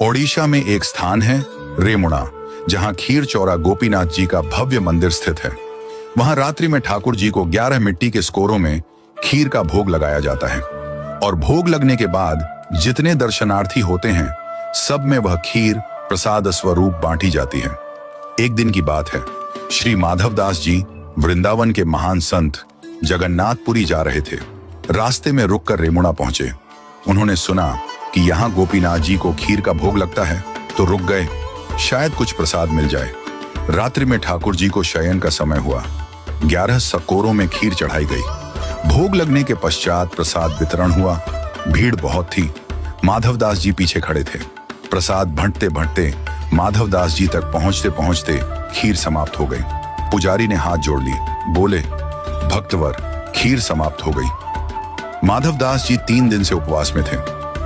ओडिशा में एक स्थान है रेमुणा, जहां खीर चौरा गोपीनाथ जी का भव्य मंदिर स्थित है। वहां रात्रि में ठाकुर जी को 11 मिट्टी के स्कोरों में खीर का भोग लगाया जाता है और भोग लगने के बाद जितने दर्शनार्थी होते हैं सब में वह खीर प्रसाद स्वरूप बांटी जाती है। एक दिन की बात है, श्री माधवदास जी वृंदावन के महान संत जगन्नाथपुरी जा रहे थे। रास्ते में रुककर रेमुणा पहुंचे। उन्होंने सुना कि यहाँ गोपीनाथ जी को खीर का भोग लगता है, तो रुक गए, शायद कुछ प्रसाद मिल जाए। रात्रि में ठाकुर जी को शयन का समय हुआ। 11 सकोरों में खीर चढ़ाई गई। भोग लगने के पश्चात प्रसाद वितरण हुआ। भीड़ बहुत थी। माधवदास जी पीछे खड़े थे। प्रसाद भंटते भंटते माधवदास जी तक पहुंचते पहुंचते खीर समाप्त हो गई। पुजारी ने हाथ जोड़ लिए, बोले, भक्तवर, खीर समाप्त हो गई। माधवदास जी 3 दिन से उपवास में थे,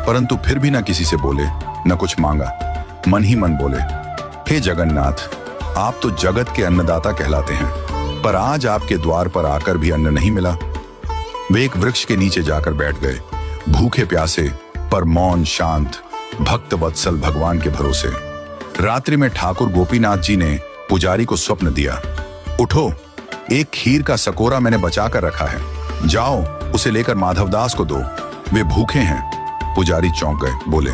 परंतु फिर भी न किसी से बोले, न कुछ मांगा। मन ही मन बोले, हे जगन्नाथ, आप तो जगत के अन्नदाता कहलाते हैं, पर आज आपके द्वार पर आकर भी अन्न नहीं मिला। वे एक वृक्ष के नीचे जाकर बैठ गए, भूखे प्यासे पर मौन शांत भक्त वत्सल भगवान के भरोसे। रात्रि में ठाकुर गोपीनाथ जी ने पुजारी को स्वप्न दिया, उठो, एक खीर का सकोरा मैंने बचा कर रखा है, जाओ उसे लेकर माधवदास को दो, वे भूखे हैं। पुजारी चौंक गए, बोले,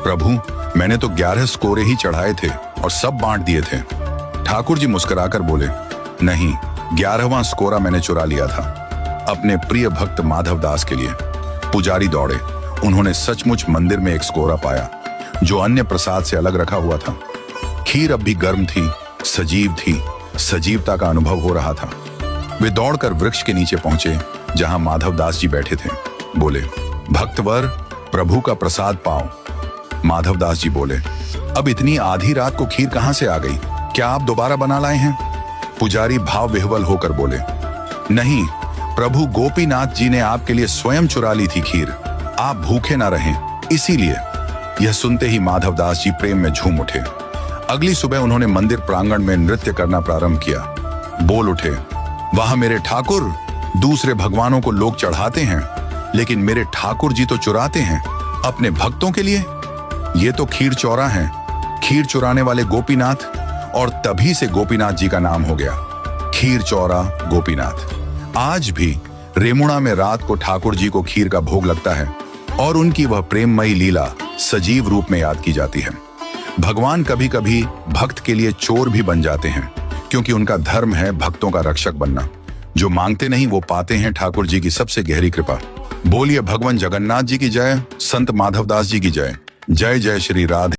प्रभु, मैंने तो 11 स्कोरे ही चढ़ाए थे और सब बांट दिए थे। ठाकुर जी मुस्कुराकर बोले, नहीं, 11वां स्कोरा मैंने चुरा लिया था, अपने प्रिय भक्त माधवदास के लिए। पुजारी दौड़े। उन्होंने सचमुच मंदिर में एक स्कोरा पाया, जो अन्य प्रसाद से अलग रखा हुआ था। खीर अब भी गर्म थी, सजीव थी, सजीवता का अनुभव हो रहा था। वे दौड़कर वृक्ष के नीचे पहुंचे, जहां माधवदास जी बैठे थे। बोले, भक्तवर, प्रभु का प्रसाद पाओ। माधवदास जी बोले, अब इतनी आधी रात को खीर कहां से आ गई? क्या आप दोबारा बना लाए हैं? पुजारी भाव विह्वल होकर बोले, नहीं, प्रभु गोपीनाथ जी ने आपके लिए स्वयं चुरा ली थी खीर, आप भूखे ना रहें, इसीलिए। यह सुनते ही माधवदास जी प्रेम में झूम उठे। अगली सुबह उन्होंने मंदिर प्रांगण में नृत्य करना प्रारंभ किया। बोल उठे, वहां मेरे ठाकुर, दूसरे भगवानों को लोग चढ़ाते हैं, लेकिन मेरे ठाकुर जी तो चुराते हैं अपने भक्तों के लिए। ये तो खीर चौरा है, खीर चुराने वाले गोपीनाथ। और तभी से गोपीनाथ जी का नाम हो गया, खीर चौरा गोपीनाथ। आज भी रेमुणा में रात को ठाकुर जी को खीर का भोग लगता है और उनकी वह प्रेममयी लीला सजीव रूप में याद की जाती है। भगवान कभी कभी भक्त के लिए चोर भी बन जाते हैं, क्योंकि उनका धर्म है भक्तों का रक्षक बनना। जो मांगते नहीं वो पाते हैं ठाकुर जी की सबसे गहरी कृपा। बोलिए भगवान जगन्नाथ जी की जय, संत माधवदास जी की जय। जय जय श्री राधे।